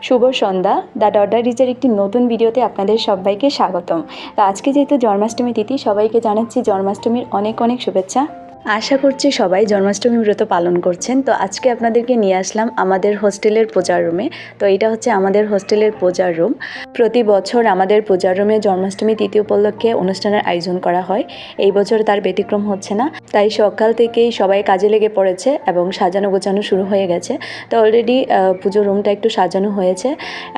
Shubho Sandhya. The daughter রিচের একটি নতুন ভিডিওতে আপনাদের সবাইকে স্বাগতম। তো আজকে যেহেতু জন্মাষ্টমী তিথি, সবাইকে জানাচ্ছি জন্মাষ্টমীর অনেক অনেক শুভেচ্ছা। আশা করছি সবাই জন্মাষ্টমী ব্রত পালন করছেন। তো আজকে আপনাদেরকে নিয়ে আসলাম আমাদের হোস্টেলের পূজার রুমে। তো এটা হচ্ছে আমাদের হোস্টেলের পূজার রুম। প্রতি বছর আমাদের পূজার রুমে জন্মাষ্টমী তিথি উপলক্ষে অনুষ্ঠানের আয়োজন করা হয়। এই বছর তার ব্যতিক্রম হচ্ছে না, তাই সকাল থেকেই সবাই কাজে লেগে পড়েছে এবং সাজানো গোছানো শুরু হয়ে গেছে। তো অলরেডি পুজোর রুমটা একটু সাজানো হয়েছে,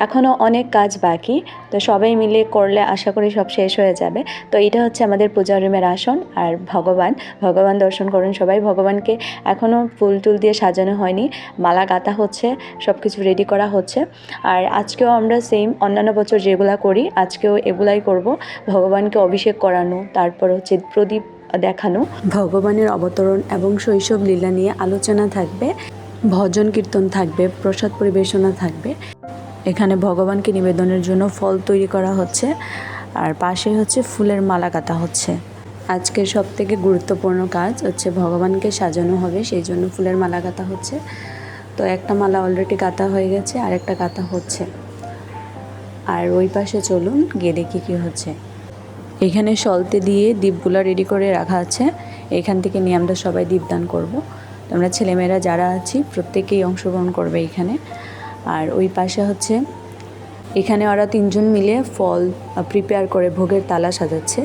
এখনও অনেক কাজ বাকি। তো সবাই মিলে করলে আশা করি সব শেষ হয়ে যাবে। তো এটা হচ্ছে আমাদের পূজার রুমের আসন আর ভগবান দর্শন করুন সবাই। ভগবানকে এখনও ফুল টুল দিয়ে সাজানো হয়নি, মালা গাঁথা হচ্ছে, সব কিছু রেডি করা হচ্ছে। আর আজকেও আমরা সেম অন্যান্য বছর যেগুলা করি আজকেও এগুলাই করব। ভগবানকে অভিষেক করানো, তারপর হচ্ছে প্রদীপ দেখানো, ভগবানের অবতরণ এবং শৈশব লীলা নিয়ে আলোচনা থাকবে, ভজন কীর্তন থাকবে, প্রসাদ পরিবেশনা থাকবে। এখানে ভগবানকে নিবেদনের জন্য ফল তৈরি করা হচ্ছে আর পাশে হচ্ছে ফুলের মালা গাঁথা হচ্ছে। আজকের সবথেকে গুরুত্বপূর্ণ কাজ হচ্ছে ভগবানকে সাজানো হবে, সেই জন্য ফুলের মালা গাঁথা হচ্ছে। তো একটা মালা অলরেডি গাঁথা হয়ে গেছে, আর একটা গাঁথা হচ্ছে। আর ওই পাশে চলুন গিয়ে দেখি কী হচ্ছে। এখানে সলতে দিয়ে দীপগুলো রেডি করে রাখা আছে, এখান থেকে নিয়ে আমরা সবাই দীপদান করব। তো আমরা ছেলেমেয়েরা যারা আছি প্রত্যেকেই অংশগ্রহণ করবে এখানে। আর ওই পাশে হচ্ছে এখানে ওরা 3 জন মিলে ফল প্রিপেয়ার করে ভোগের তালা সাজাচ্ছে।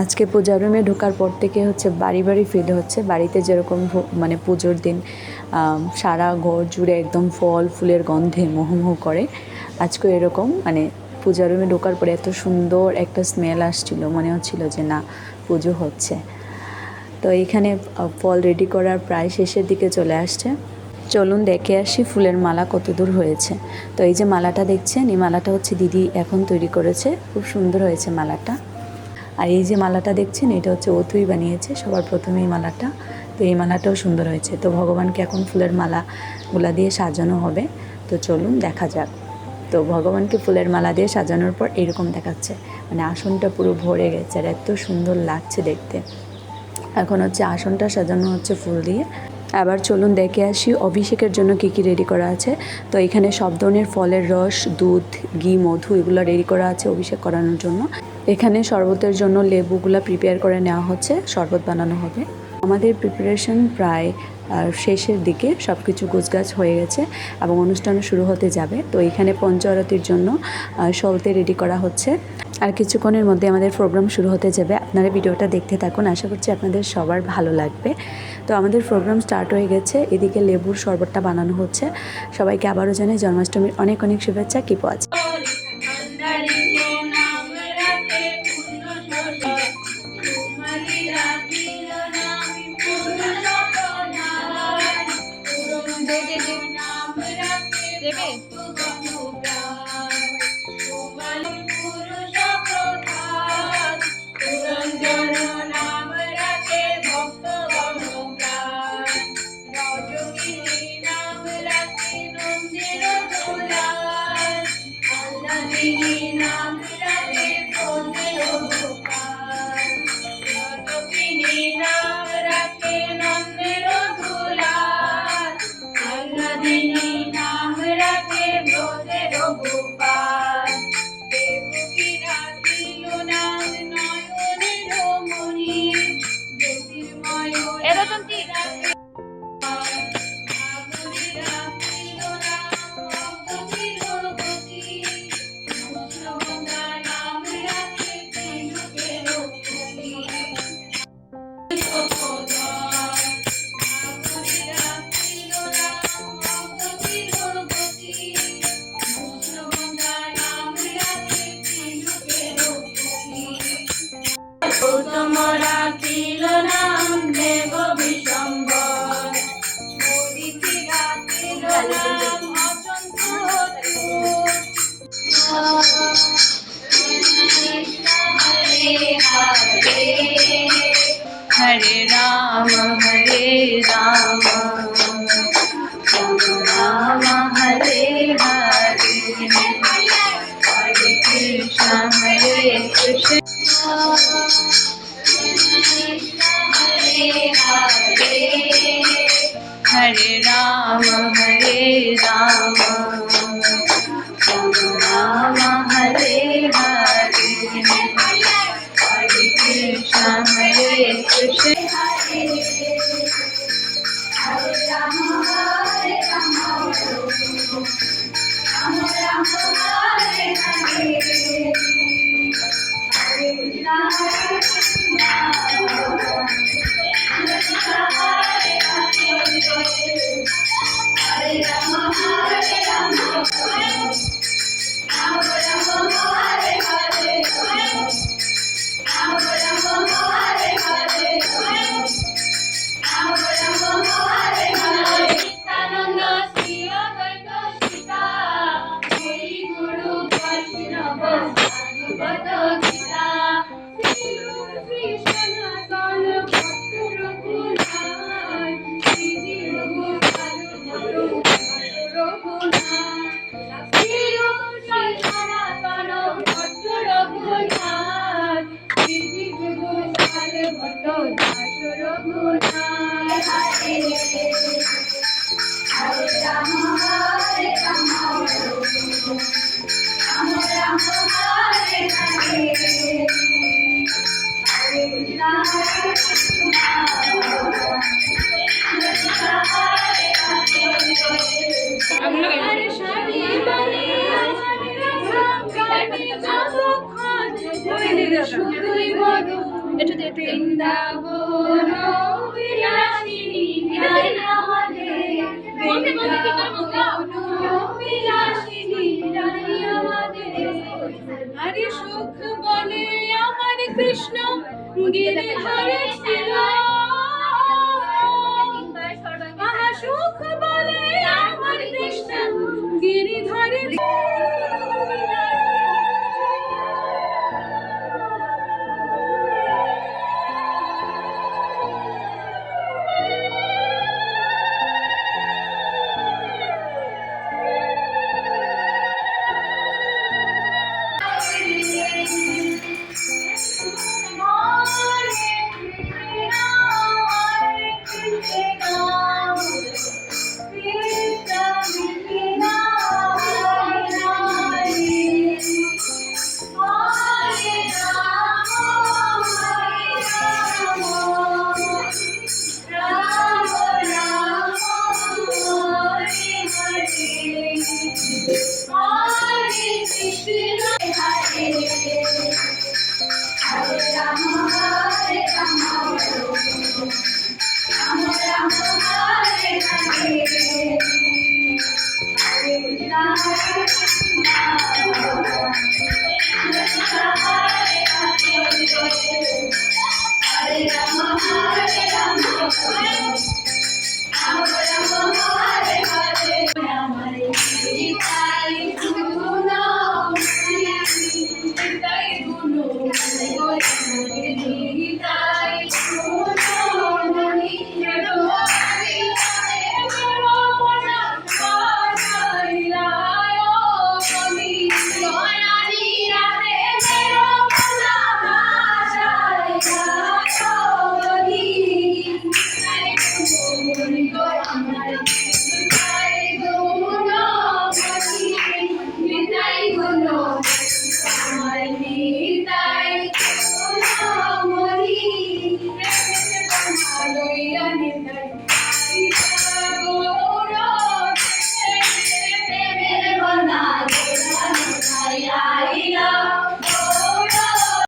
আজকে পূজা রুমে ঢোকার পর থেকে হচ্ছে বাড়ি বাড়ি ফিল হচ্ছে। বাড়িতে যেরকম মানে পুজোর দিন সারা ঘর জুড়ে একদম ফল ফুলের গন্ধে মোহমোহ করে, আজকে এরকম মানে পূজা রুমে ঢোকার পরে এত সুন্দর একটা স্মেল আসছিল, মনে হচ্ছিল যে না পুজো হচ্ছে। তো এইখানে ফল রেডি করার প্রায় শেষের দিকে চলে আসছে। চলুন দেখে আসি ফুলের মালা কত দূর হয়েছে। তো এই যে মালাটা দেখছেন, এই মালাটা হচ্ছে দিদি এখন তৈরি করেছে, খুব সুন্দর হয়েছে মালাটা। আর এই যে মালাটা দেখছেন এটা হচ্ছে অথুই বানিয়েছে সবার প্রথমে এই মালাটা। তো এই মালাটাও সুন্দর হয়েছে। তো ভগবানকে এখন ফুলের মালাগুলা দিয়ে সাজানো হবে। তো চলুন দেখা যাক। তো ভগবানকে ফুলের মালা দিয়ে সাজানোর পর এরকম দেখাচ্ছে, মানে আসনটা পুরো ভরে গেছে আর এত সুন্দর লাগছে দেখতে। এখন হচ্ছে আসনটা সাজানো হচ্ছে ফুল দিয়ে। আবার চলুন দেখে আসি অভিষেকের জন্য কী কী রেডি করা আছে। তো এখানে সব ধরনের ফলের রস, দুধ, ঘি, মধু এগুলো রেডি করা আছে অভিষেক করানোর জন্য। এখানে শরবতের জন্য লেবুগুলো প্রিপেয়ার করে নেওয়া হচ্ছে, শরবত বানানো হবে। আমাদের প্রিপারেশন প্রায় শেষের দিকে, সব কিছু গোছগাছ হয়ে গেছে এবং অনুষ্ঠান শুরু হতে যাবে। তো এখানে পঞ্চআরতির জন্য সলতে রেডি করা হচ্ছে। আর কিছুক্ষণের মধ্যে আমাদের প্রোগ্রাম শুরু হতে যাবে। আপনারা ভিডিওটা দেখতে থাকুন, আশা করছি আপনাদের সবার ভালো লাগবে। তো আমাদের প্রোগ্রাম স্টার্ট হয়ে গেছে, এদিকে লেবুর শরবতটা বানানো হচ্ছে। সবাইকে আবারও জানাই জন্মাষ্টমীর অনেক অনেক শুভেচ্ছা। কি পাওয়া যায় हरे राम राम हरे हरे, हरे कृष्ण हरे हरे, हरे राम যমুনায় হরে হরে রাম হরে রাম রাম রাম হরে হরে হরে কৃষ্ণ হরে কৃষ্ণ কৃষ্ণ হরে হরে হরে শালি বলে গানে যতক্ষণ শুধুই মধু বৃন্দাবন বিলাসিনী রাই আমাদের বৃন্দাবন বিলাসিনী রাই আমাদের হরে সুখ বলে আমার কৃষ্ণ গিরিধারে ছিল আমার সুখ বলে আমার Krishna গিরিধারে Hare Rama, Hare Rama,